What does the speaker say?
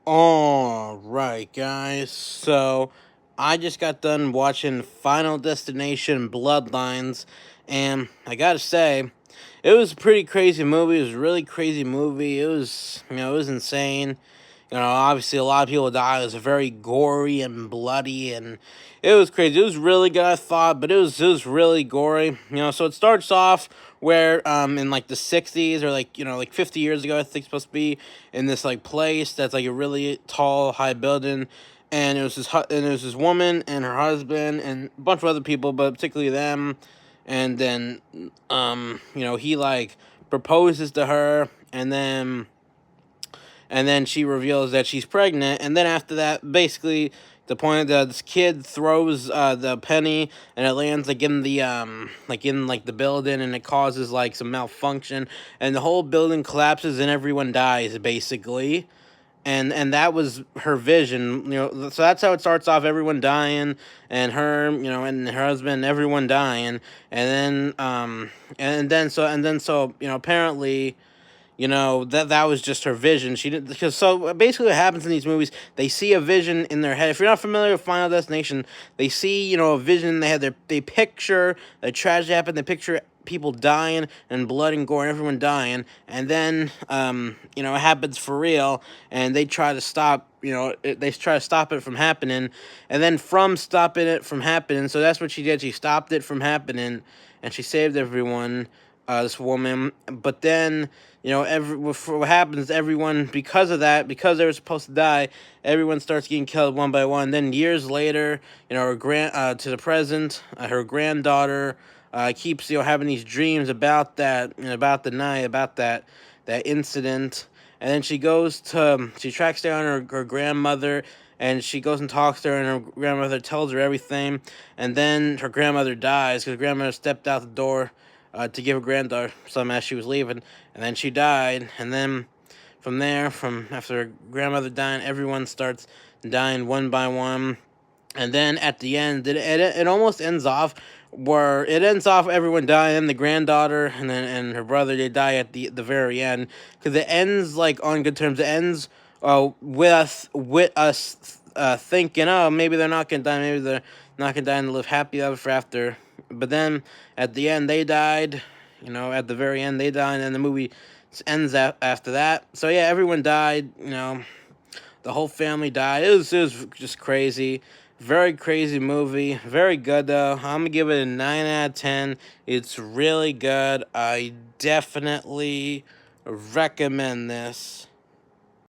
Alright, guys. So, I just got done watching Final Destination Bloodlines, and I gotta say, it was a pretty crazy movie. It was a really crazy movie. It was insane. Obviously, a lot of people died. It was very gory and bloody, and it was crazy. It was really good, I thought, but it was really gory. So it starts off where in like the 60s or like 50 years ago, I think it's supposed to be, in this like place that's like a really tall, high building, and it was this woman and her husband and a bunch of other people, but particularly them. And then he like proposes to her, and then she reveals that she's pregnant, and then after that, basically, the point that this kid throws the penny, and it lands like in the building, and it causes like some malfunction, and the whole building collapses and everyone dies basically. And that was her vision, so that's how it starts off, everyone dying, and her, and her husband, everyone dying. And then apparently, that was just her vision. She didn't, because so basically what happens in these movies, they see a vision in their head. If you're not familiar with Final Destination, they see, a vision in their head. They picture a tragedy happen. They picture people dying and blood and gore and everyone dying, and then it happens for real, and they try to stop. They try to stop it from happening, and then from stopping it from happening. So that's what she did. She stopped it from happening, and she saved everyone. This woman, but then what happens? Everyone, because of that, because they were supposed to die, everyone starts getting killed one by one. Then years later, to the present, her granddaughter keeps having these dreams about that, about the night, about that incident, and then she tracks down her grandmother, and she goes and talks to her, and her grandmother tells her everything, and then her grandmother dies because her grandmother stepped out the door to give her granddaughter some as she was leaving, and then she died. And then from there, from after her grandmother dying, everyone starts dying one by one. And then at the end, it almost ends off where it ends off everyone dying, and the granddaughter and her brother, they die at the very end, because it ends like on good terms. It ends with us thinking, oh, maybe they're not gonna die, maybe they're not gonna die and live happy ever after. But then at the end, they died. At the very end, they died, and then the movie ends after that. So yeah, everyone died. The whole family died. It was just crazy. Very crazy movie. Very good though. I'm gonna give it a 9 out of 10. It's really good. I definitely recommend this.